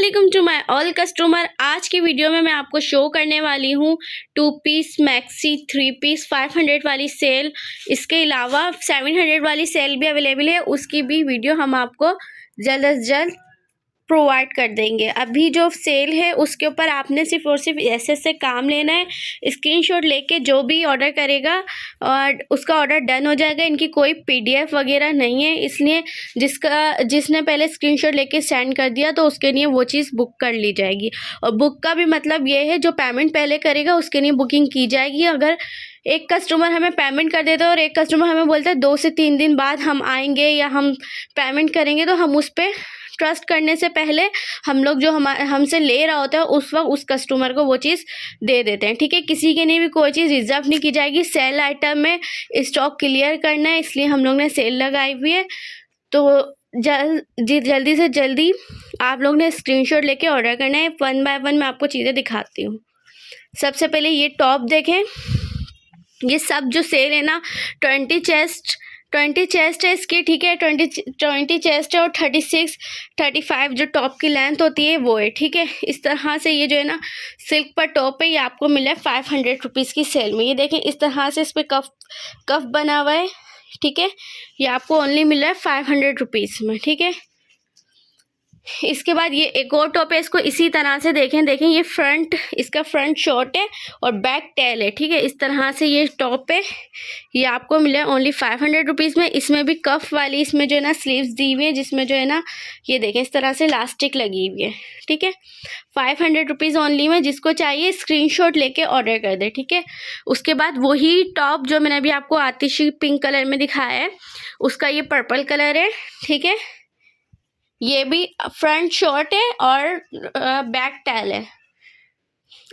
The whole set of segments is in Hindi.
अस्सलाम टू माय ऑल कस्टमर। आज की वीडियो में मैं आपको शो करने वाली हूँ 2 पीस मैक्सी 3 पीस 500 वाली सेल। इसके अलावा 700 वाली सेल भी अवेलेबल है, उसकी भी वीडियो हम आपको जल्द से जल्द प्रोवाइड कर देंगे। अभी जो सेल है उसके ऊपर आपने सिर्फ और सिर्फ ऐसे काम लेना है। स्क्रीनशॉट लेके जो भी ऑर्डर करेगा और उसका ऑर्डर डन हो जाएगा। इनकी कोई पीडीएफ वगैरह नहीं है, इसलिए जिसने पहले स्क्रीनशॉट लेके सेंड कर दिया तो उसके लिए वो चीज़ बुक कर ली जाएगी। और बुक का भी मतलब ये है, जो पेमेंट पहले करेगा उसके लिए बुकिंग की जाएगी। अगर एक कस्टमर हमें पेमेंट कर देता है और एक कस्टमर हमें बोलता है 2 से 3 दिन बाद हम आएंगे या हम पेमेंट करेंगे, तो हम उस पर ट्रस्ट करने से पहले हम लोग जो हमसे ले रहा होता है उस वक्त उस कस्टमर को वो चीज़ दे देते हैं। ठीक है, किसी के लिए भी कोई चीज़ रिजर्व नहीं की जाएगी। सेल आइटम में स्टॉक क्लियर करना है, इसलिए हम लोग ने सेल लगाई हुई है। तो जल्दी से जल्दी आप लोग ने स्क्रीनशॉट लेके ऑर्डर करना है। 1 बाय 1 मैं आपको चीज़ें दिखाती हूँ। सबसे पहले ये टॉप देखें। ये सब जो सेल है ना 20 चेस्ट है इसकी। ठीक है, 20 चेस्ट है और 36-35 जो टॉप की लेंथ होती है वो है। ठीक है, इस तरह से ये जो है ना सिल्क पर टॉप है, ये आपको मिला है 500 रुपीज़ की सेल में। ये देखें, इस तरह से इस पर कफ बना हुआ है। ठीक है, ये आपको ओनली मिला है 500 रुपीज़ में। ठीक है, इसके बाद ये एक और टॉप है, इसको इसी तरह से देखें ये इसका फ्रंट शॉर्ट है और बैक टेल है। ठीक है, इस तरह से ये टॉप है, ये आपको मिला है ओनली 500 रुपीज़ में। इसमें भी कफ वाली इसमें जो है ना स्लीव्स दी हुई है, जिसमें जो है ना ये देखें इस तरह से इलास्टिक लगी हुई है। ठीक है, 500 रुपीज़ ओनली में। जिसको चाहिए स्क्रीनशॉट लेके ऑर्डर कर दे। ठीक है, उसके बाद वही टॉप जो मैंने अभी आपको आतिशी पिंक कलर में दिखाया है, उसका ये पर्पल कलर है। ठीक है, ये भी फ्रंट शॉर्ट है और बैक टैल है।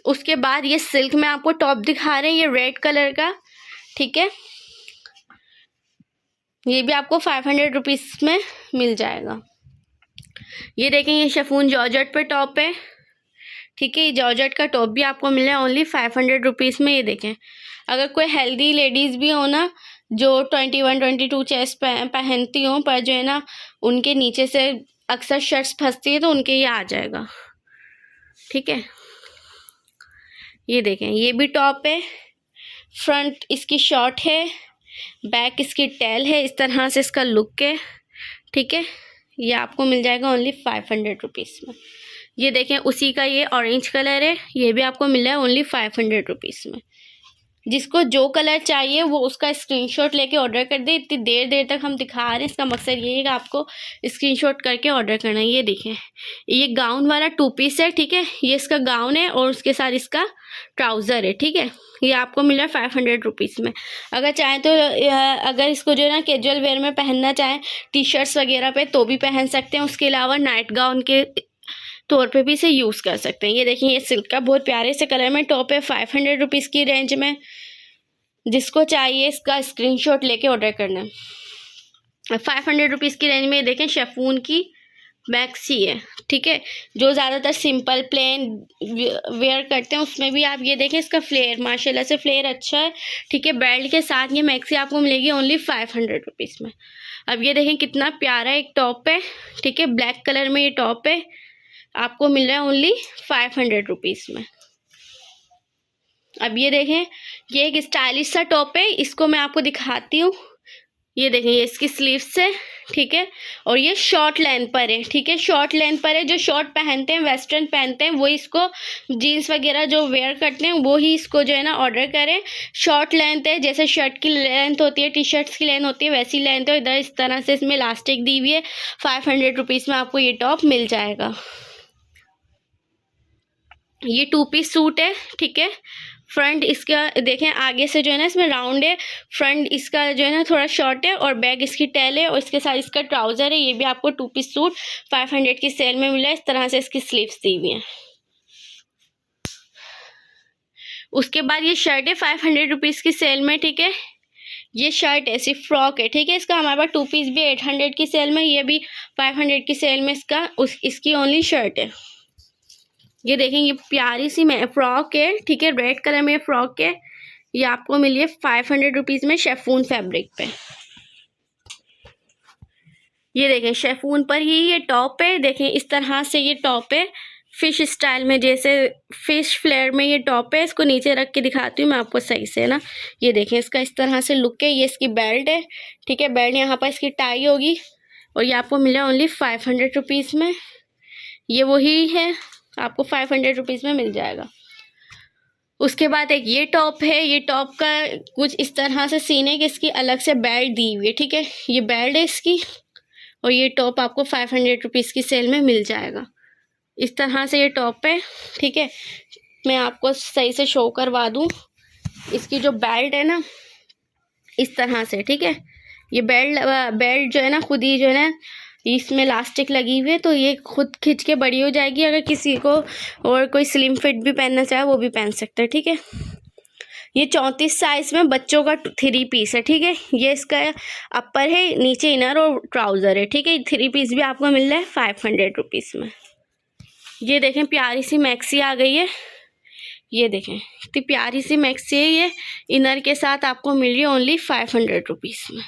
उसके बाद ये सिल्क में आपको टॉप दिखा रहे हैं, ये रेड कलर का। ठीक है, ये भी आपको 500 रुपीज़ में मिल जाएगा। ये देखें, ये शिफॉन जॉर्जेट पे टॉप है। ठीक है, ये जॉर्जेट का टॉप भी आपको मिल रहा है ओनली 500 रुपीज़ में। ये देखें, अगर कोई हेल्दी लेडीज़ भी हो ना जो 21-22 चेस्ट पहनती हों, पर जो है ना उनके नीचे से अक्सर शर्ट्स फंसती है, तो उनके ये आ जाएगा। ठीक है, ये देखें, ये भी टॉप है। फ्रंट इसकी शॉर्ट है, बैक इसकी टेल है। इस तरह से इसका लुक है। ठीक है, ये आपको मिल जाएगा ओनली 500 रुपीज़ में। ये देखें, उसी का ये ऑरेंज कलर है, ये भी आपको मिल रहा है ओनली 500 रुपीज़ में। जिसको जो कलर चाहिए वो उसका स्क्रीनशॉट लेके ऑर्डर कर दे। इतनी देर तक हम दिखा रहे हैं, इसका मकसद ये है कि आपको स्क्रीनशॉट करके ऑर्डर करना है। ये देखें, ये गाउन वाला 2 पीस है। ठीक है, ये इसका गाउन है और उसके साथ इसका ट्राउज़र है। ठीक है, ये आपको मिल रहा है 500 रुपीज़ में। अगर चाहें तो अगर इसको जो है ना कैजुअल वेयर में पहनना चाहें, टी शर्ट्स वगैरह पे, तो भी पहन सकते हैं। उसके अलावा नाइट गाउन के तौर पे भी इसे यूज़ कर सकते हैं। ये देखिए, ये सिल्क का बहुत प्यारे से कलर में टॉप है 500 रुपीज़ की रेंज में। जिसको चाहिए इसका स्क्रीनशॉट लेके ऑर्डर करना है। 500 रुपीज़ की रेंज में ये देखें, शिफॉन की मैक्सी है। ठीक है, जो ज़्यादातर सिंपल प्लेन वेयर करते हैं उसमें भी आप ये देखें, इसका फ्लेयर माशाल्लाह से फ्लेयर अच्छा है। ठीक है, बेल्ट के साथ ये मैक्सी आपको मिलेगी ओनली 500 रुपीज़ में। अब ये देखें, कितना प्यारा एक टॉप है। ठीक है, ब्लैक कलर में ये टॉप है, आपको मिल रहा है ओनली 500 रुपीज़ में। अब ये देखें, ये एक स्टाइलिश सा टॉप है, इसको मैं आपको दिखाती हूँ। ये देखें, ये इसकी स्लीव्स है। ठीक है, और ये शॉर्ट लेंथ पर है। ठीक है, शॉर्ट लेंथ पर है। जो शॉर्ट पहनते हैं, वेस्टर्न पहनते हैं, वो इसको जीन्स वगैरह जो वेयर करते हैं वो ही इसको जो है ना ऑर्डर करें। शॉर्ट लेंथ है, जैसे शर्ट की लेंथ होती है, टी शर्ट्स की लेंथ होती है, वैसी लेंथ है। इधर इस तरह से इसमें इलास्टिक दी हुई है। 500 रुपीज़ में आपको ये टॉप मिल जाएगा। ये 2 पीस सूट है। ठीक है, फ्रंट इसका देखें, आगे से जो है ना इसमें राउंड है, फ्रंट इसका जो है ना थोड़ा शॉर्ट है और बैक इसकी टेल है और इसके साथ इसका ट्राउज़र है। ये भी आपको 2 पीस सूट 500 की सेल में मिला है। इस तरह से इसकी स्लीव्स दी हुई हैं। उसके बाद ये शर्ट है 500 रुपीज़ की सेल में। ठीक है, ये शर्ट ऐसी फ्रॉक है। ठीक है, इसका हमारे पास 2 पीस भी 800 की सेल में, ये भी 500 की सेल में इसकी ओनली शर्ट है। ये देखें, ये प्यारी सी फ्रॉक है। ठीक है, रेड कलर में फ्रॉक है, ये आपको मिली है 500 रुपीज़ में शिफॉन फैब्रिक पे। ये देखें शेफून पर ही ये टॉप है। देखें इस तरह से ये टॉप है, फिश स्टाइल में, जैसे फिश फ्लेयर में ये टॉप है। इसको नीचे रख के दिखाती हूँ मैं आपको सही से ना। ये देखें इसका इस तरह से लुक है। ये इसकी बेल्ट है, ठीक है। बेल्ट यहाँ पर इसकी टाई होगी और ये आपको मिला ओनली 500 रुपीज़ में। ये वही है, आपको 500 रुपीज़ में मिल जाएगा। उसके बाद एक ये टॉप है। ये टॉप का कुछ इस तरह से सीन है कि इसकी अलग से बेल्ट दी हुई है, ठीक है। ये बेल्ट है इसकी और ये टॉप आपको 500 रुपीज़ की सेल में मिल जाएगा। इस तरह से ये टॉप है, ठीक है। मैं आपको सही से शो करवा दूँ। इसकी जो बेल्ट है ना इस तरह से, ठीक है। ये बेल्ट जो है ना खुद ही जो है ना इसमें इलास्टिक लगी हुई है, तो ये खुद खिंच के बड़ी हो जाएगी। अगर किसी को और कोई स्लिम फिट भी पहनना चाहे वो भी पहन सकता है, ठीक है। ये 34 साइज़ में बच्चों का 3 पीस है, ठीक है। ये इसका अपर है, नीचे इनर और ट्राउज़र है, ठीक है। 3 पीस भी आपको मिल रहा है 500 रुपीज़ में। ये देखें प्यारी सी मैक्सी आ गई है। ये देखें इतनी प्यारी सी मैक्सी है। ये इनर के साथ आपको मिल रही है ओनली 500 रुपीज़ में।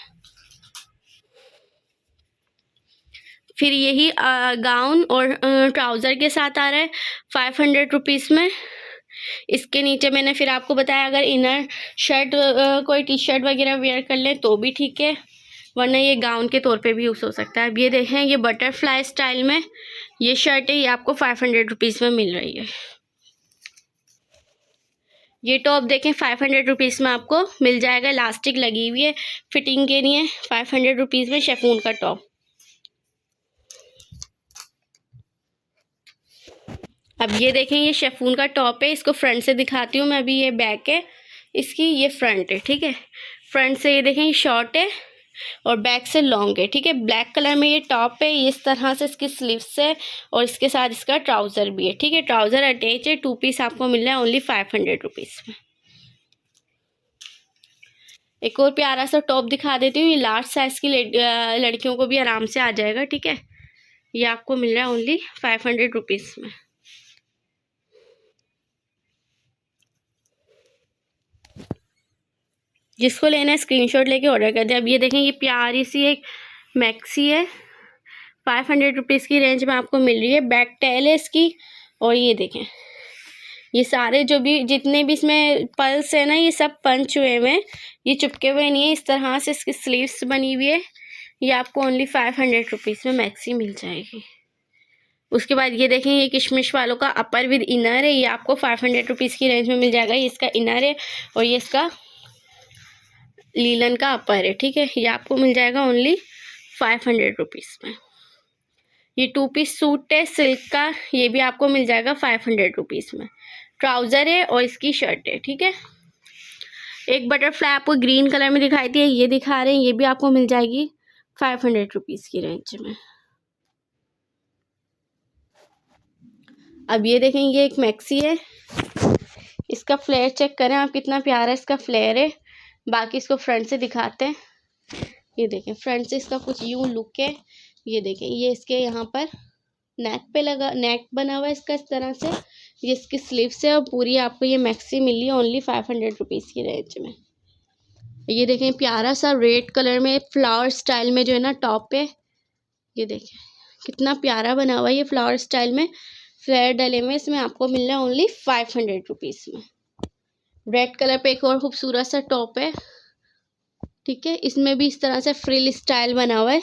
फिर यही गाउन और ट्राउज़र के साथ आ रहा है 500 रुपीज़ में। इसके नीचे मैंने फिर आपको बताया अगर इनर शर्ट कोई टी शर्ट वगैरह वेयर कर ले तो भी ठीक है, वरना ये गाउन के तौर पे भी यूज़ हो सकता है। अब ये देखें ये बटरफ्लाई स्टाइल में ये शर्ट है, ये आपको 500 रुपीज़ में मिल रही है। ये टॉप देखें 500 रुपीज़ में आपको मिल जाएगा। इलास्टिक लगी हुई है फिटिंग के लिए। 500 रुपीज़ में शेफून का टॉप। अब ये देखें ये शेफून का टॉप है। इसको फ्रंट से दिखाती हूँ मैं अभी। ये बैक है इसकी, ये फ्रंट है, ठीक है। फ्रंट से ये देखें ये शॉर्ट है और बैक से लॉन्ग है, ठीक है। ब्लैक कलर में ये टॉप है। ये इस तरह से इसकी स्लीव्स है और इसके साथ इसका ट्राउज़र भी है, ठीक है। ट्राउज़र अटैच है। 2 पीस आपको मिल रहा है ओनली 500 रुपीज़ में। एक और प्यारा सा टॉप दिखा देती हूँ। ये लार्ज साइज़ की लड़कियों को भी आराम से आ जाएगा, ठीक है। ये आपको मिल रहा है ओनली 500 रुपीज़ में। जिसको लेना है स्क्रीनशॉट लेके ऑर्डर कर दे। अब ये देखें ये प्यारी सी एक मैक्सी है, 500 रुपीज़ की रेंज में आपको मिल रही है। बैक टेल है इसकी और ये देखें ये सारे जो भी जितने भी इसमें पल्स है ना ये सब पंच हुए हुए हैं, ये चिपके हुए नहीं है। इस तरह से इसकी स्लीव्स बनी हुई है। ये आपको ओनली 500 रुपीज़ में मैक्सी मिल जाएगी। उसके बाद ये देखें ये किशमिश वालों का अपर विद इनर है। ये आपको 500 रुपीज़ की रेंज में मिल जाएगा। ये इसका इनर है और ये इसका लीलन का अपर है, ठीक है। ये आपको मिल जाएगा ओनली 500 रुपीज़ में। ये 2 पीस सूट है सिल्क का, ये भी आपको मिल जाएगा 500 रुपीज़ में। ट्राउज़र है और इसकी शर्ट है, ठीक है। एक बटरफ्लाई आपको ग्रीन कलर में दिखाई दी है, ये दिखा रहे हैं। ये भी आपको मिल जाएगी 500 रुपीज़ की रेंज में। अब ये देखें ये एक मैक्सी है। इसका फ्लेयर चेक करें आप, कितना प्यारा इसका फ्लेयर है। बाकी इसको फ्रंट से दिखाते हैं। ये देखें फ्रंट से इसका कुछ यूँ लुक है। ये देखें ये इसके यहाँ पर नेक पे लगा, नेक बना हुआ है इसका इस तरह से। ये इसकी स्लीव्स है और पूरी आपको ये मैक्सी मिली है ओनली 500 रुपीज़ की रेंज में। ये देखें प्यारा सा रेड कलर में फ्लावर स्टाइल में जो है ना टॉप है। ये देखें कितना प्यारा बना हुआ है ये फ्लावर स्टाइल में, फ्लेयर डले में। इसमें आपको मिल रहा है ओनली 500 रुपीज़ में। रेड कलर पे एक और खूबसूरत सा टॉप है, ठीक है। इसमें भी इस तरह से फ्रिल स्टाइल बना हुआ है।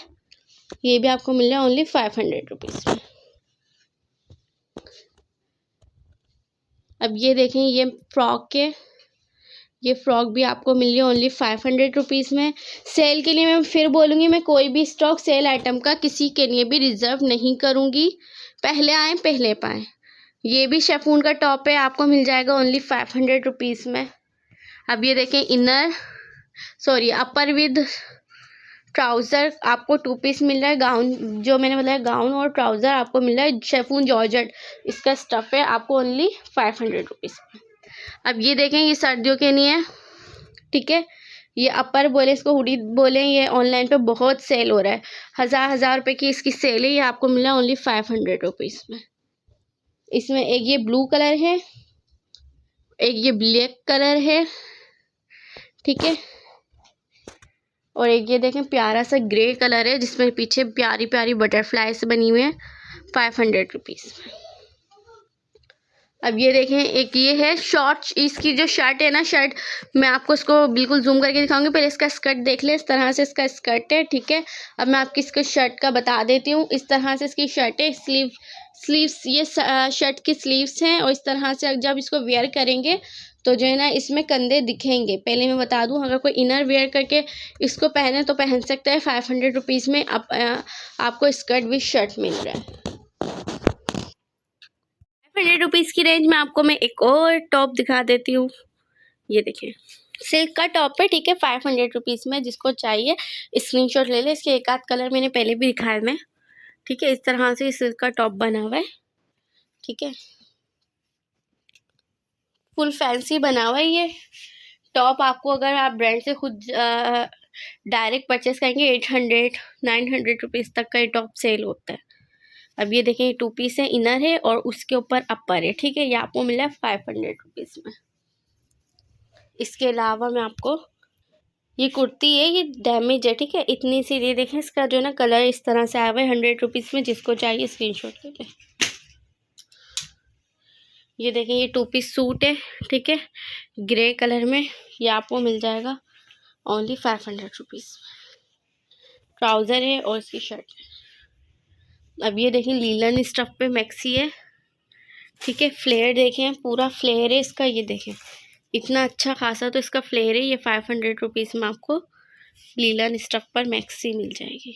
ये भी आपको मिल रहा है ओनली 500 रुपीज़ में। अब ये देखें ये फ्रॉक है। ये फ्रॉक भी आपको मिल रही है ओनली 500 रुपीज़ में। सेल के लिए मैं फिर बोलूँगी, मैं कोई भी स्टॉक सेल आइटम का किसी के लिए भी रिज़र्व नहीं करूँगी। पहले आएँ पहले पाएँ। ये भी शेफून का टॉप है, आपको मिल जाएगा ओनली 500 रुपीज़ में। अब ये देखें अपर विद ट्राउज़र आपको 2 पीस मिल रहा है। गाउन जो मैंने बताया गाउन और ट्राउज़र आपको मिल रहा है शेफून जॉर्जेट इसका स्टफ़ है, आपको ओनली 500 रुपीज़ में। अब ये देखें ये सर्दियों के लिए है, ठीक है। ये अपर बोले इसको हुडी बोले, ये ऑनलाइन पे बहुत सेल हो रहा है। हज़ार रुपये की इसकी सेल है। ये आपको मिल रहा है ओनली 500 रुपीज़ में। इसमें एक ये ब्लू कलर है, एक ये ब्लैक कलर है, ठीक है। और एक ये देखें प्यारा सा ग्रे कलर है जिसमें पीछे प्यारी प्यारी बटरफ्लाई से बनी हुई है, 500 रुपीज़। अब ये देखें एक ये है शॉर्ट, इसकी जो शर्ट है ना, शर्ट मैं आपको इसको बिल्कुल जूम करके दिखाऊंगी। पहले इसका स्कर्ट देख ले, इस तरह से इसका स्कर्ट है, ठीक है। अब मैं आपकी इसको शर्ट का बता देती हूँ। इस तरह से इसकी शर्ट है, स्लीव्स ये शर्ट की स्लीव्स हैं, और इस तरह से जब इसको वेयर करेंगे तो जो है ना इसमें कंधे दिखेंगे। पहले मैं बता दूं, अगर कोई इनर वेयर करके इसको पहने तो पहन सकता है। 500 रुपीज़ में आपको स्कर्ट विथ शर्ट मिल रहा है। 500 रुपीज़ की रेंज में आपको मैं एक और टॉप दिखा देती हूँ। ये देखिए सिल्क का टॉप है, ठीक है, 500 रुपीज़ में। जिसको चाहिए स्क्रीनशॉट ले ले। इसके एक आध कलर मैंने पहले भी दिखाया मैं, ठीक है। इस तरह से सिल्क का टॉप बना हुआ है, ठीक है, फुल फैंसी बना हुआ है ये टॉप। आपको अगर आप ब्रांड से खुद डायरेक्ट परचेस करेंगे 800-900 रुपीज़ तक का ये टॉप सेल होता है। अब ये देखें, ये 2 पीस है, इनर है और उसके ऊपर अपर है, ठीक है। ये आपको मिला है 500 रुपीज़ में। इसके अलावा मैं आपको ये कुर्ती है, ये डैमेज है, ठीक है, इतनी सी। ये देखें इसका जो है ना कलर इस तरह से आया हुआ है 100 रुपीज़ में। जिसको चाहिए स्क्रीनशॉट ले लें। ये देखें ये 2 पीस सूट है, ठीक है, ग्रे कलर में। ये आपको मिल जाएगा ओनली 500 रुपीज़। ट्राउज़र है और इसकी शर्ट है। अब ये देखें लीलन स्टफ पे मैक्सी है, ठीक है। फ्लेयर देखें, पूरा फ्लेयर है इसका। ये देखें इतना अच्छा खासा तो इसका फ्लेयर है। ये 500 रुपीज़ में आपको लीलन स्टफ पर मैक्सी मिल जाएगी।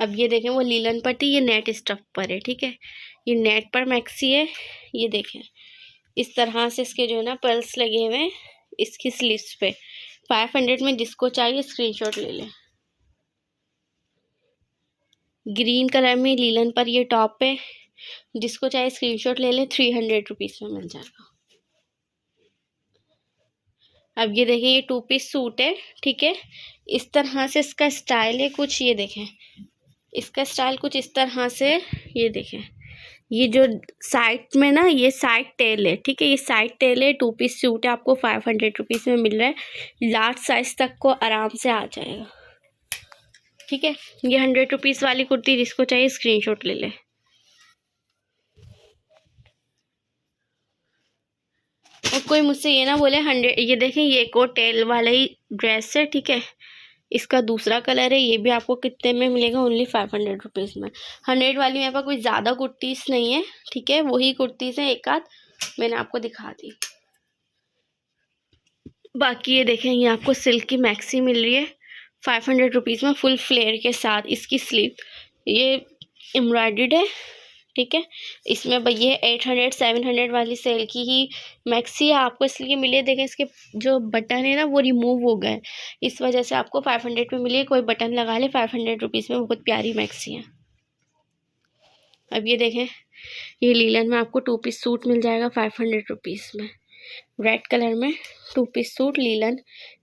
अब ये देखें वो लीलन पर थी, ये नेट स्टफ पर है, ठीक है। ये नेट पर मैक्सी है। ये देखें इस तरह से इसके जो है ना पर्ल्स लगे हुए हैं इसकी स्लीव्स पे। 500 में जिसको चाहिए स्क्रीनशॉट ले लें। ग्रीन कलर में लीलन पर ये टॉप है, जिसको चाहिए स्क्रीनशॉट ले लें। 300 रुपीज़ में मिल जाएगा। अब ये देखें ये 2 पीस सूट है, ठीक है। इस तरह से इसका स्टाइल है कुछ। ये देखें इसका स्टाइल कुछ इस तरह से। ये देखें ये जो साइड में ना ये साइड टेल है, ठीक है। ये साइड टेल है, 2 पीस सूट है, आपको 500 रुपीज़ में मिल रहा है। लार्ज साइज तक को आराम से आ जाएगा, ठीक है। ये 100 रुपीज़ वाली कुर्ती, जिसको चाहिए स्क्रीनशॉट ले ले। और कोई मुझसे ये ना बोले 100। ये देखें ये एक और टेल वाला ही ड्रेस है, ठीक है। इसका दूसरा कलर है। ये भी आपको कितने में मिलेगा? ओनली 500 रुपीज़ में। 100 वाली मेरे पास कोई ज़्यादा कुर्तीस नहीं है, ठीक है। वही कुर्तीस है, एक आध मैंने आपको दिखा दी। बाकी ये देखें ये आपको सिल्क की मैक्सी मिल रही है 500 रुपीज़ में, फुल फ्लेयर के साथ। इसकी स्लीव ये एम्ब्रॉयडर्ड है, ठीक है। इसमें ये 800-700 वाली सेल की ही मैक्सी है, आपको इसलिए मिली। देखें इसके जो बटन है ना वो रिमूव हो गए, इस वजह से आपको 500 में मिली है। कोई बटन लगा ले। 500 रुपीज़ में बहुत प्यारी मैक्सी है। अब ये देखें ये लीलन में आपको 2 पीस सूट मिल जाएगा 500 रुपीज़ में। रेड कलर में 2 पीस सूट लीलन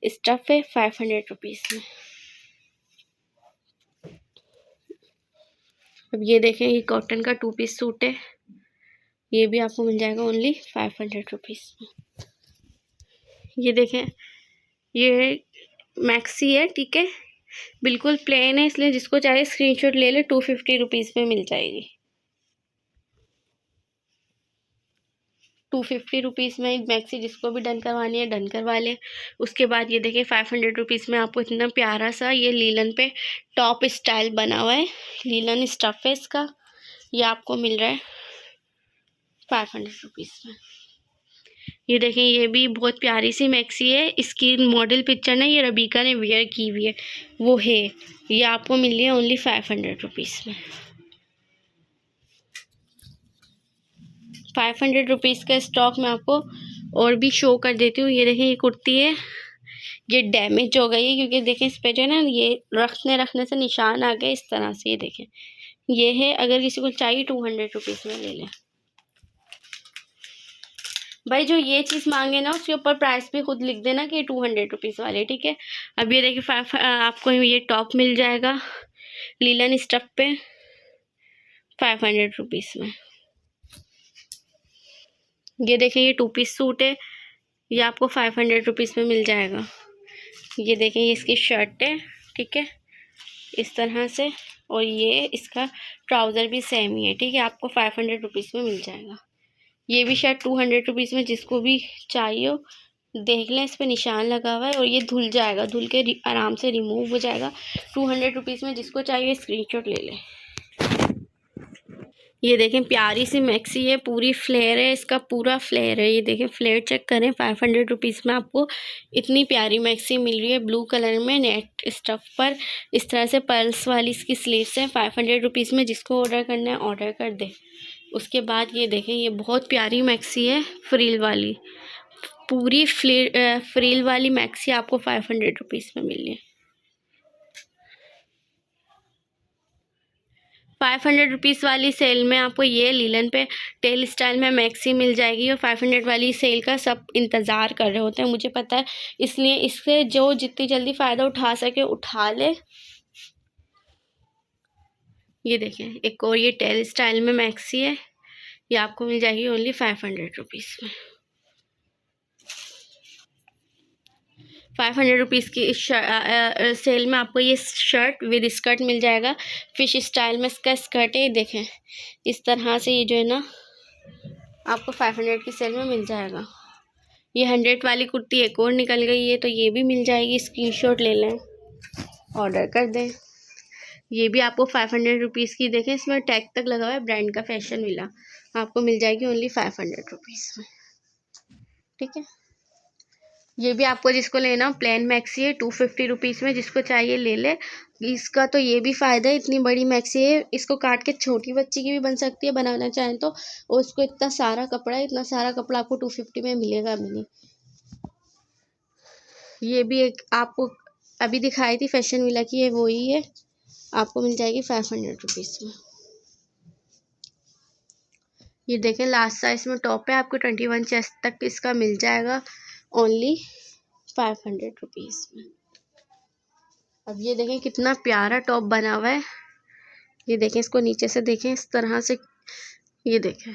स्टफ है 500 रुपीज़ में। अब ये देखें ये कॉटन का 2 पीस सूट है, ये भी आपको मिल जाएगा ओनली 500 रुपीज़ में। ये देखें ये मैक्सी है, ठीक है, बिल्कुल प्लेन है, इसलिए जिसको चाहिए स्क्रीनशॉट ले ले। 250 रुपीज़ में मिल जाएगी। 250 रुपीज़ में मैक्सी, जिसको भी डन करवानी है डन करवा ले। उसके बाद ये देखिए 500 रुपीज़ में आपको इतना प्यारा सा ये लीलन पे टॉप स्टाइल बना हुआ है, लीलन स्टफ है इसका। ये आपको मिल रहा है 500 रुपीज़ में। ये देखें ये भी बहुत प्यारी सी मैक्सी है। इसकी मॉडल पिक्चर ना ये रबीका ने वेयर की हुई है, वो है। ये आपको मिल रही है ओनली 500 रुपीज़ में। 500 रुपीज़ का स्टॉक मैं आपको और भी शो कर देती हूँ। ये देखें ये कुर्ती है, ये डैमेज हो गई है क्योंकि देखें इस पे जो है ना ये रखने से निशान आ गए इस तरह से। ये देखें ये है, अगर किसी को चाहिए 200 रुपीज़ में ले लें। भाई जो ये चीज़ मांगे ना उसके ऊपर प्राइस भी खुद लिख देना कि 200 रुपीज़ वाले, ठीक है। अब ये देखिए आपको ये टॉप मिल जाएगा लीलन स्टफ पे 500 रुपीज़ में। ये देखें ये 2 पीस सूट है, ये आपको 500 रुपीज़ में मिल जाएगा। ये देखें, ये इसकी शर्ट है, ठीक है, इस तरह से। और ये इसका ट्राउज़र भी सेम ही है, ठीक है। आपको 500 रुपीज़ में मिल जाएगा। ये भी शायद 200 रुपीज़ में, जिसको भी चाहिए हो देख लें, इस पर निशान लगा हुआ है। और ये धुल जाएगा, धुल के आराम से रिमूव हो जाएगा। 200 रुपीज़ में, जिसको चाहिए स्क्रीनशॉट ले लें। ये देखें, प्यारी सी मैक्सी है, पूरी फ्लेयर है, इसका पूरा फ्लेयर है। ये देखें, फ्लेयर चेक करें। 500 रुपीज़ में आपको इतनी प्यारी मैक्सी मिल रही है, ब्लू कलर में नेट स्टफ पर। इस तरह से पर्ल्स वाली इसकी स्लीव्स हैं। 500 रुपीज़ में, जिसको ऑर्डर करना है ऑर्डर कर दे। उसके बाद ये देखें, ये बहुत प्यारी मैक्सी है, फ्रिल वाली, पूरी फ्रिल वाली मैक्सी आपको 500 रुपीज़ में मिल रही है। 500 रुपीज़ वाली सेल में आपको ये लीलन पे टेल स्टाइल में मैक्सी मिल जाएगी। और 500 वाली सेल का सब इंतज़ार कर रहे होते हैं, मुझे पता है, इसलिए इससे जो जितनी जल्दी फ़ायदा उठा सके उठा ले। ये देखें, एक और ये टेल स्टाइल में मैक्सी है, ये आपको मिल जाएगी ओनली 500 रुपीज़ में। 500 रुपीज़ की इस सेल में आपको ये शर्ट विद स्कर्ट मिल जाएगा। फिश स्टाइल में इसका स्कर्ट है, ये देखें, इस तरह से। ये जो है ना, आपको 500 की सेल में मिल जाएगा। ये 100 वाली कुर्ती एक और निकल गई है, तो ये भी मिल जाएगी। स्क्रीनशॉट ले लें, ऑर्डर कर दें। ये भी आपको 500 रुपीज़ की, देखें इसमें टैग तक लगा हुआ है, ब्रांड का फैशन मिला, आपको मिल जाएगी ओनली 500 रुपीज़ में, ठीक है। ये भी आपको जिसको लेना प्लेन मैक्सी है, 250 रुपीज़ में, जिसको चाहिए ले ले। इसका तो ये भी फ़ायदा है, इतनी बड़ी मैक्सी है, इसको काट के छोटी बच्ची की भी बन सकती है, बनाना चाहें तो। और उसको इतना सारा कपड़ा है, इतना सारा कपड़ा आपको 250 में मिलेगा भी नहीं। ये भी एक आपको अभी दिखाई थी फैशन विला की, है वही है, आपको मिल जाएगी 500 रुपीज़ में। ये देखें, लास्ट साइज में टॉप है, आपको 21 चेस्ट तक इसका मिल जाएगा ओनली 500 रुपीज़ में। अब ये देखें, कितना प्यारा टॉप बना हुआ है। ये देखें, इसको नीचे से देखें, इस तरह से। ये देखें,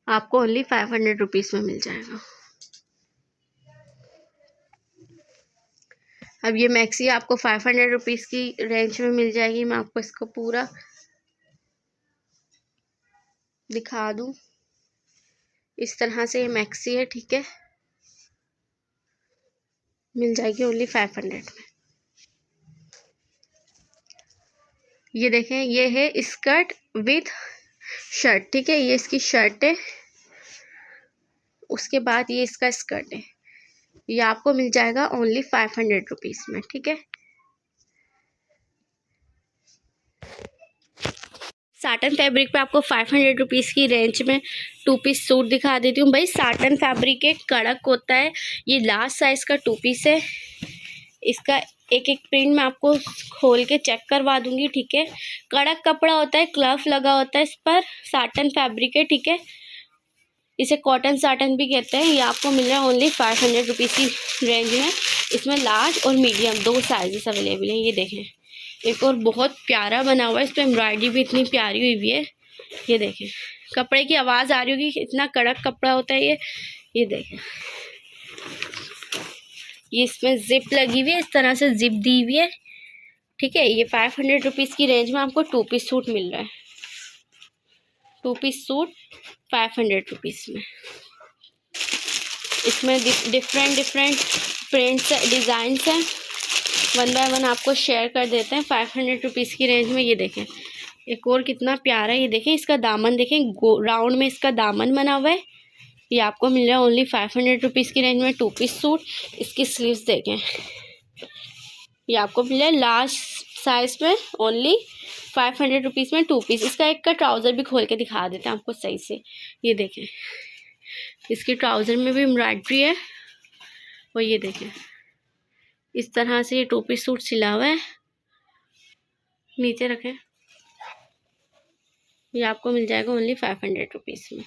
आपको ओनली 500 रुपीज़ में मिल जाएगा। अब ये मैक्सी आपको 500 रुपीज़ की रेंज में मिल जाएगी। मैं आपको इसको पूरा दिखा दूं, इस तरह से ये मैक्सी है, ठीक है, मिल जाएगी ओनली 500 में। ये देखें, ये है स्कर्ट विथ शर्ट, ठीक है, ये इसकी शर्ट है, उसके बाद ये इसका स्कर्ट है। ये आपको मिल जाएगा ओनली 500 रुपीज़ में, ठीक है। साटन फैब्रिक पे आपको 500 रुपीज़ की रेंज में 2 पीस सूट दिखा देती हूँ। भाई साटन फैब्रिक एक कड़क होता है, ये लार्ज साइज़ का 2 पीस है। इसका एक एक प्रिंट मैं आपको खोल के चेक करवा दूँगी, ठीक है। कड़क कपड़ा होता है, क्लफ लगा होता है इस पर, साटन फैब्रिक है, ठीक है। इसे कॉटन साटन भी कहते हैं। ये आपको मिल रहा है ओनली 500 रुपीज़ की रेंज में। इसमें लार्ज और मीडियम 2 साइजेस अवेलेबल हैं। ये देखें, एक और बहुत प्यारा बना हुआ है, इस पर एम्ब्रॉयडरी भी इतनी प्यारी हुई हुई है। ये देखें, कपड़े की आवाज़ आ रही होगी, इतना कड़क कपड़ा होता है ये। ये देखें, ये इसमें जिप लगी हुई है, इस तरह से जिप दी हुई है, ठीक है। ये 500 रुपीज़ की रेंज में आपको 2 पीस सूट मिल रहा है। 2 पीस सूट 500 रुपीज़ में। इसमें डिफरेंट प्रिंट्स डिज़ाइंस हैं, वन बाय वन आपको शेयर कर देते हैं। 500 रुपीज़ की रेंज में ये देखें, एक और कितना प्यारा है। ये देखें, इसका दामन देखें, राउंड में इसका दामन बना हुआ है। ये आपको मिल रहा है ओनली 500 रुपीज़ की रेंज में 2 पीस सूट। इसकी स्लीव्स देखें, ये आपको मिल रहा है लास्ट साइज़ में ओनली 500 रुपीज़ में 2 पीस। इसका एक का ट्राउज़र भी खोल के दिखा देते हैं आपको सही से। ये देखें, इसकी ट्राउज़र में भी एम्ब्रॉयडरी है। और ये देखें, इस तरह से ये 2 पीस सूट सिला हुआ है। नीचे रखें, ये आपको मिल जाएगा ओनली 500 रुपीज़ में।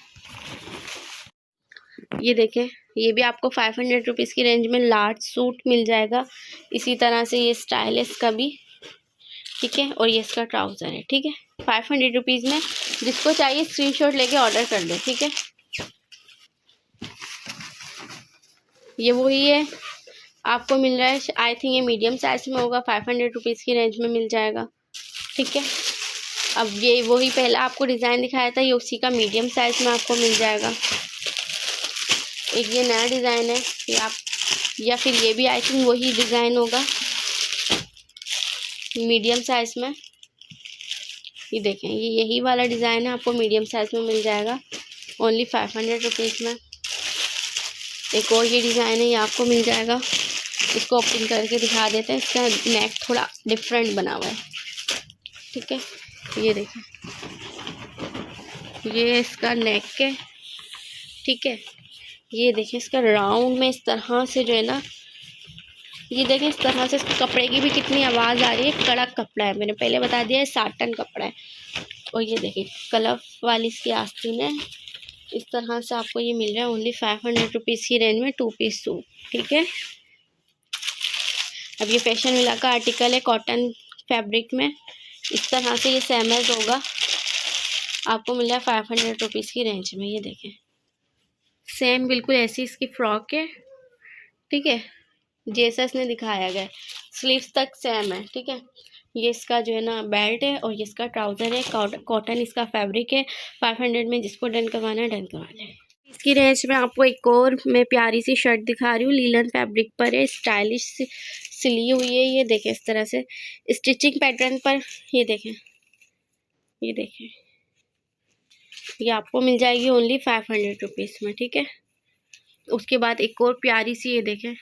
ये देखें, ये भी आपको 500 रुपीज़ की रेंज में लार्ज सूट मिल जाएगा। इसी तरह से ये स्टाइल है इसका भी, ठीक है। और ये इसका ट्राउज़र है, ठीक है, 500 रुपीज़ में। जिसको चाहिए स्क्रीनशॉट लेके ऑर्डर कर दे, ठीक है। ये वही है आपको मिल रहा है, आई थिंक ये मीडियम साइज़ में होगा, 500 रुपीज़ की रेंज में मिल जाएगा। ठीक है, अब ये वही पहला आपको डिज़ाइन दिखाया था, ये उसी का मीडियम साइज़ में आपको मिल जाएगा। एक ये नया डिज़ाइन है, ये आप, या फिर ये भी आई थिंक वही डिज़ाइन होगा मीडियम साइज़ में। ये देखें, ये यही वाला डिज़ाइन है, आपको मीडियम साइज़ में मिल जाएगा ओनली 500 रुपीज़ में। एक और ये डिज़ाइन है, ये आपको मिल जाएगा। इसको ओपन करके दिखा देते हैं, इसका नेक थोड़ा डिफरेंट बना हुआ है। ठीक है, ये देखें, ये इसका नेक है। ठीक है, ये देखें, इसका राउंड में इस तरह से जो है ना, ये देखें इस तरह से, इसके कपड़े की भी कितनी आवाज़ आ रही है। कड़क कपड़ा है, मैंने पहले बता दिया है, साटन कपड़ा है। और ये देखिए कलफ वाली इसकी आस्तीन है। इस तरह से आपको ये मिल रहा है ओनली 500 रुपीज़ की रेंज में 2 पीस सूट। ठीक है, अब ये फैशन विला का आर्टिकल है कॉटन फैब्रिक में। इस तरह से ये सैमज होगा, आपको मिल रहा है 500 रुपीज़ की रेंज में। ये देखें, सेम बिल्कुल ऐसी इसकी फ्रॉक है। ठीक है, जैसा इसने दिखाया गया, स्लीव्स तक सेम है। ठीक है, ये इसका जो है ना बेल्ट है और ये इसका ट्राउज़र है। कॉटन इसका फैब्रिक है। 500 में जिसको डन करवाना है डन करवा लें। इसकी रेंज में आपको एक और मैं प्यारी सी शर्ट दिखा रही हूँ, लीलन फैब्रिक पर है, स्टाइलिश सिली हुई है। ये देखें, इस तरह से स्टिचिंग पैटर्न पर। ये देखें, ये देखें, ये आपको मिल जाएगी ओनली 500 रुपीज़ में। ठीक है, उसके बाद एक और प्यारी सी, ये देखें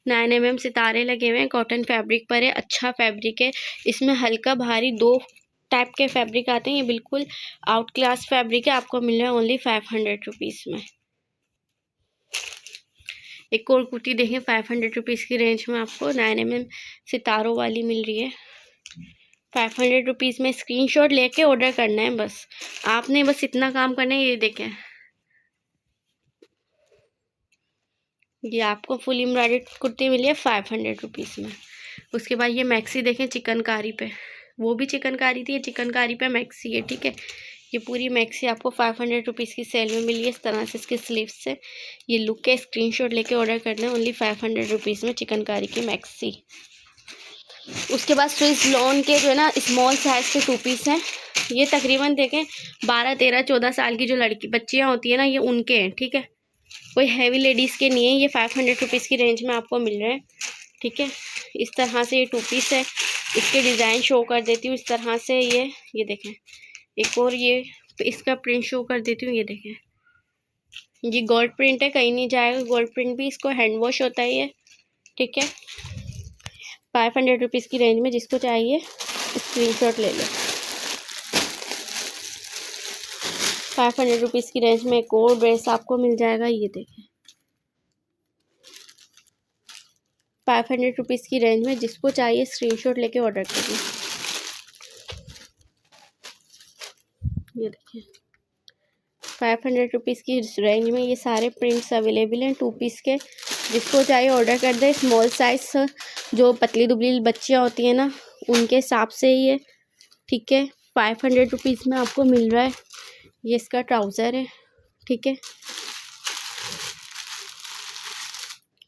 9 mm सितारे लगे हुए हैं, कॉटन फैब्रिक पर है। अच्छा फैब्रिक है, इसमें हल्का भारी 2 टाइप के फैब्रिक आते हैं। ये बिल्कुल आउट क्लास फैब्रिक है, आपको मिल रहा है ओनली 500 रुपीज़ में। एक और कुर्ती देखें 500 रुपीज़ की रेंज में, आपको 9 mm सितारों वाली मिल रही है 500 रुपीज़ में। स्क्रीनशॉट लेके ऑर्डर करना है, बस आपने बस इतना काम करना है। ये देखें, ये आपको फुल एम्ब्रॉयडर्ड कुर्ती मिली है 500 रुपीज़ में। उसके बाद ये मैक्सी देखें चिकनकारी पे, वो भी चिकनकारी थी, ये चिकनकारी पे मैक्सी है। ठीक है, ये पूरी मैक्सी आपको 500 रुपीज़ की सेल में मिली है। इस तरह से इसके स्लीव्स से ये लुक है। स्क्रीनशॉट लेके ऑर्डर करना है ओनली 500 रुपीज़ में, चिकनकारी की मैक्सी। उसके बाद स्विस लॉन के जो है ना स्मॉल साइज़ के 2 पीस हैं। ये तकरीबन देखें 12, 13, 14 साल की जो लड़की बच्चियाँ होती है ना, ये उनके हैं। ठीक है, कोई हैवी लेडीज़ के नहीं है। ये 500 रुपीज़ की रेंज में आपको मिल रहे हैं। ठीक है, इस तरह से ये 2 पीस है। इसके डिज़ाइन शो कर देती हूँ इस तरह से। ये देखें, एक और ये इसका प्रिंट शो कर देती हूँ। ये देखें, ये गोल्ड प्रिंट है, कहीं नहीं जाएगा गोल्ड प्रिंट भी। इसको हैंड वॉश होता है ये। ठीक है, 500 रुपीज़ की रेंज में, जिसको चाहिए स्क्रीनशॉट ले लो। 500 रुपीज़ की रेंज में एक और ड्रेस आपको मिल जाएगा। ये देखें, 500 रुपीज़ की रेंज में, जिसको चाहिए स्क्रीनशॉट लेके ऑर्डर करिए। ये देखिए 500 रुपीज़ की रेंज में ये सारे प्रिंट्स अवेलेबल हैं 2 पीस के। जिसको चाहिए ऑर्डर कर दे। स्मॉल साइज़, जो पतली दुबली बच्चियाँ होती हैं ना, उनके हिसाब से ही है। ठीक है, 500 रुपीज़ में आपको मिल रहा है। ये इसका ट्राउज़र है। ठीक है,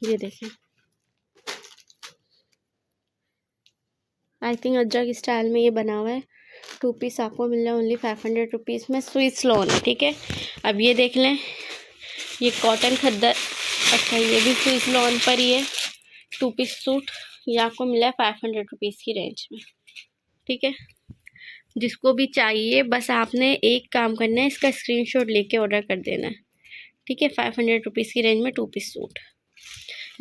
ये देखें, आई थिंक अजरक स्टाइल में ये बना हुआ है। 2 पीस आपको मिल रहा है ओनली 500 रुपीज़ में। स्विस लॉन है। ठीक है, अब ये देख लें, ये कॉटन खद्दर, अच्छा ये भी स्विस लॉन पर ही है। 2 पीस सूट ये आपको मिला है 500 रुपीज़ की रेंज में। ठीक है, जिसको भी चाहिए बस आपने एक काम करना है, इसका स्क्रीनशॉट लेके ऑर्डर कर देना है। ठीक है, 500 रुपीज़ की रेंज में 2 पीस सूट।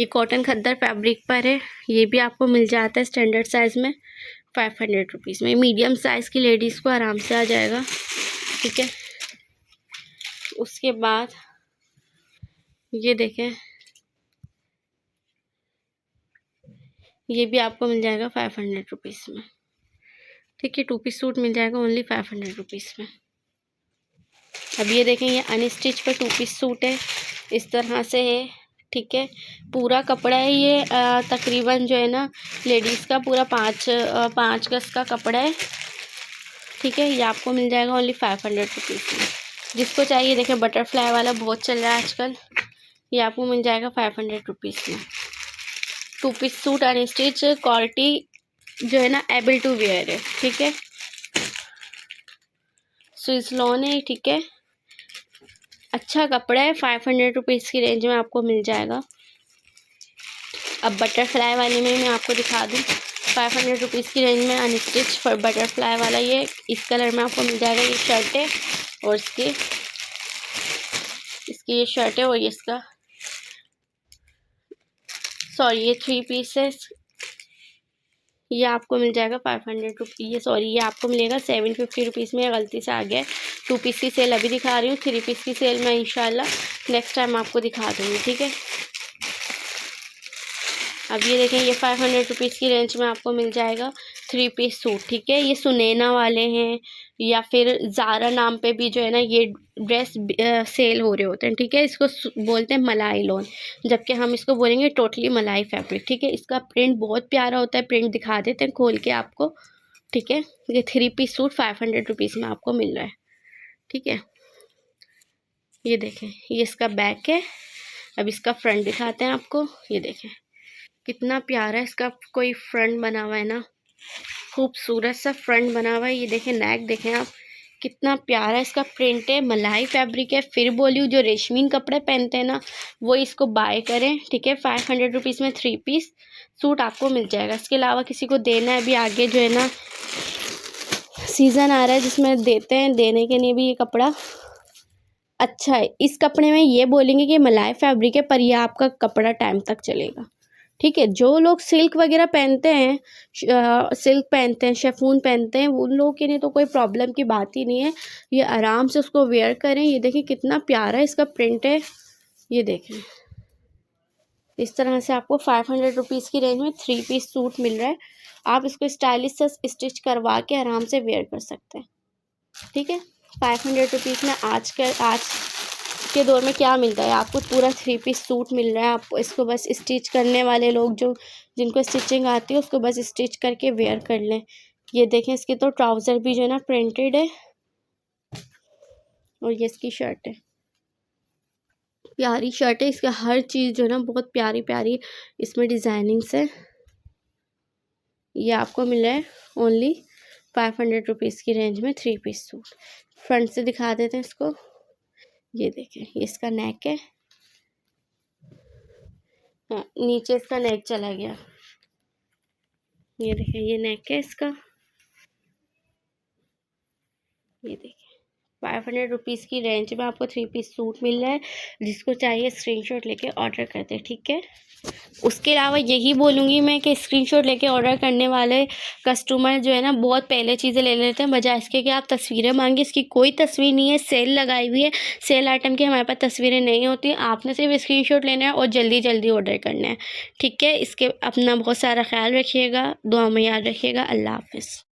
ये कॉटन खद्दर फैब्रिक पर है। ये भी आपको मिल जाता है स्टैंडर्ड साइज़ में 500 रुपीज़ में। मीडियम साइज़ की लेडीज़ को आराम से आ जाएगा। ठीक है, उसके बाद ये देखें, ये भी आपको मिल जाएगा 500 रुपीज़ में। ठीक है, 2 पीस सूट मिल जाएगा ओनली 500 रुपीज़ में। अब ये देखें, ये अनस्टिच पर 2 पीस सूट है, इस तरह से है। ठीक है, पूरा कपड़ा है ये तकरीबन जो है ना लेडीज़ का पूरा 5 गज का कपड़ा है। ठीक है, ये आपको मिल जाएगा ओनली 500 रुपीज़ में। जिसको चाहिए देखें, बटरफ्लाई वाला बहुत चल रहा है आजकल, ये आपको मिल जाएगा 500 रुपीज़ में। Two piece suit unstitch, quality जो है ना एबल टू वेयर है, ठीक है। स्विस लॉन है, ठीक है। अच्छा कपड़ा है, 500 रुपीज़ की रेंज में आपको मिल जाएगा। अब बटरफ्लाई वाले में मैं आपको दिखा दूँ, 500 रुपीज़ की रेंज में अनस्टिच बटरफ्लाई वाला ये इस कलर में आपको मिल जाएगा। ये शर्ट है और इसकी ये शर्ट है और ये इसका ये 3 पीस है। ये आपको मिल जाएगा 500 रुपीज़, ये आपको मिलेगा 750 रुपीज़ में। गलती से आ गया। 2 पीस की सेल अभी दिखा रही हूँ, 3 पीस की सेल मैं इंशाल्लाह नेक्स्ट टाइम आपको दिखा दूँगी, ठीक है। अब ये देखें, ये 500 रुपीज़ की रेंज में आपको मिल जाएगा 3 पीस सूट, ठीक है। ये सुनैना वाले हैं या फिर ज़ारा नाम पे भी जो है ना ये ड्रेस सेल हो रहे होते हैं, ठीक है। इसको बोलते हैं मलाई लोन, जबकि हम इसको बोलेंगे टोटली मलाई फैब्रिक, ठीक है। इसका प्रिंट बहुत प्यारा होता है, प्रिंट दिखा देते हैं खोल के आपको, ठीक है। ये 3 पीस सूट 500 रुपीज़ में आपको मिल रहा है, ठीक है। ये देखें, ये इसका बैक है। अब इसका फ्रंट दिखाते हैं आपको। ये देखें कितना प्यारा है इसका कोई फ्रंट बना हुआ है ना, खूबसूरत सा फ्रंट बना हुआ है। ये देखें नेक देखें आप, कितना प्यारा इसका प्रिंट है, मलाई फैब्रिक है। फिर बोलियो जो रेशमीन कपड़े पहनते हैं ना वो इसको बाय करें, ठीक है। 500 रुपीज़ में 3 पीस सूट आपको मिल जाएगा। इसके अलावा किसी को देना है, अभी आगे जो है ना सीज़न आ रहा है जिसमें देते हैं, देने के लिए भी ये कपड़ा अच्छा है। इस कपड़े में ये बोलेंगे कि मलाई फैब्रिक है, पर यह आपका कपड़ा टाइम तक चलेगा, ठीक है। जो लोग सिल्क वगैरह पहनते हैं, सिल्क पहनते हैं, शेफून पहनते हैं, उन लोगों के लिए तो कोई प्रॉब्लम की बात ही नहीं है। ये आराम से उसको वेयर करें। ये देखिए कितना प्यारा इसका प्रिंट है। ये देखें इस तरह से आपको 500 रुपीज़ की रेंज में 3 पीस सूट मिल रहा है। आप इसको स्टाइलिश से स्टिच करवा के आराम से वेयर कर सकते हैं, ठीक है। 500 रुपीज़ में आज के दौर में क्या मिलता है आपको, पूरा 3 पीस सूट मिल रहा है। आप इसको बस स्टिच करने वाले लोग जो जिनको स्टिचिंग आती है उसको बस स्टिच करके वेयर कर लें। ये देखें इसकी तो ट्राउज़र भी जो है ना प्रिंटेड है और ये इसकी शर्ट है, प्यारी शर्ट है। इसका हर चीज़ जो है ना बहुत प्यारी प्यारी इसमें डिज़ाइनिंग्स है। ये आपको मिल रहा है ओनली 500 रुपीज़ की रेंज में 3 पीस सूट। फ्रंट से दिखा देते हैं इसको। ये देखें ये इसका नेक है, हाँ नीचे इसका नेक चला गया। ये देखें ये नेक है इसका। ये देखें 500 रुपीज़ की रेंज में आपको 3 पीस सूट मिल रहा है। जिसको चाहिए स्क्रीनशॉट लेके ऑर्डर करते हैं, ठीक है। उसके अलावा यही बोलूँगी मैं कि स्क्रीनशॉट लेके ऑर्डर करने वाले कस्टमर जो है ना बहुत पहले चीज़ें ले लेते हैं, बजाय इसके कि आप तस्वीरें मांगे। इसकी कोई तस्वीर नहीं है, सेल लगाई हुई है। सेल आइटम की हमारे पास तस्वीरें नहीं होती, आपने सिर्फ स्क्रीनशॉट लेना है और जल्दी जल्दी ऑर्डर करना है, ठीक है। इसके अपना बहुत सारा ख्याल रखिएगा, दुआ में याद रखिएगा। अल्लाह हाफिज़।